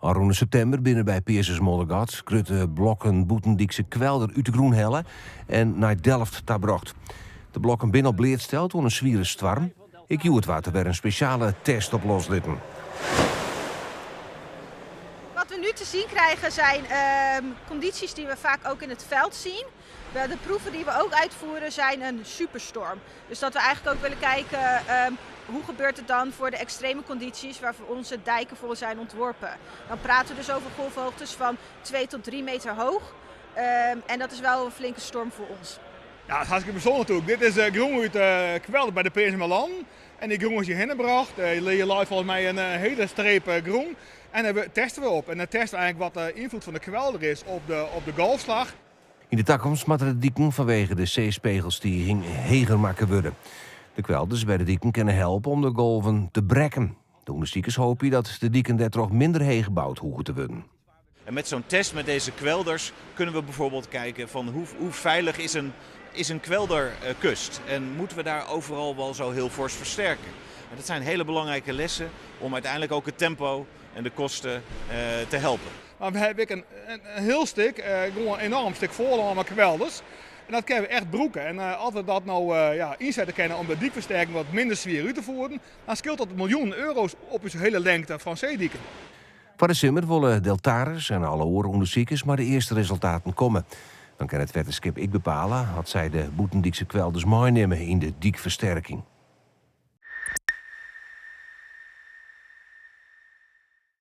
Al rond september binnen bij Peerses Moddergat, Krutte blokken Boetendikse kwelder uit de Groenhelle en naar Delft tabrocht. De blokken binnen op Bleert stelt door een zwiere storm. Ik joe het water weer een speciale test op loslitten. Wat we nu te zien krijgen zijn condities die we vaak ook in het veld zien. De proeven die we ook uitvoeren zijn een superstorm. Dus dat we eigenlijk ook willen kijken hoe gebeurt het dan voor de extreme condities waarvoor onze dijken voor zijn ontworpen. Dan praten we dus over golfhoogtes van 2 tot 3 meter hoog. En dat is wel een flinke storm voor ons. Ja, het is hartstikke bijzonder natuurlijk. Dit is groen uit kwelder bij de Peers Milan. En die groen is hier hingebracht. Je laat volgens mij een hele streep groen. En daar testen we op. En dan testen we eigenlijk wat de invloed van de kwelder is op de golfslag. In de toekomst moeten de dieken vanwege de zeespegelsstijging heger maken worden. De kwelders bij de dieken kunnen helpen om de golven te brekken. De onderzoekers hopen dat de dieken daar toch minder heeg gebouwd hoeven te worden. En met zo'n test met deze kwelders kunnen we bijvoorbeeld kijken van hoe veilig is een kwelderkust. En moeten we daar overal wel zo heel fors versterken. En dat zijn hele belangrijke lessen om uiteindelijk ook het tempo en de kosten te helpen. Maar we hebben een heel stuk, gewoon een enorm stuk voorland kwelders. En dat kunnen we echt broeken. En als we dat nou inzetten kunnen om de dikversterking wat minder zwier uit te voeren, dan scheelt dat miljoenen euro's op de hele lengte van zeedieken. Voor de zomer willen Deltares en alle oren onderzoekers maar de eerste resultaten komen. Dan kan het wetenschap ik bepalen, had zij de Boetendikse kwelders meenemen in de diekversterking.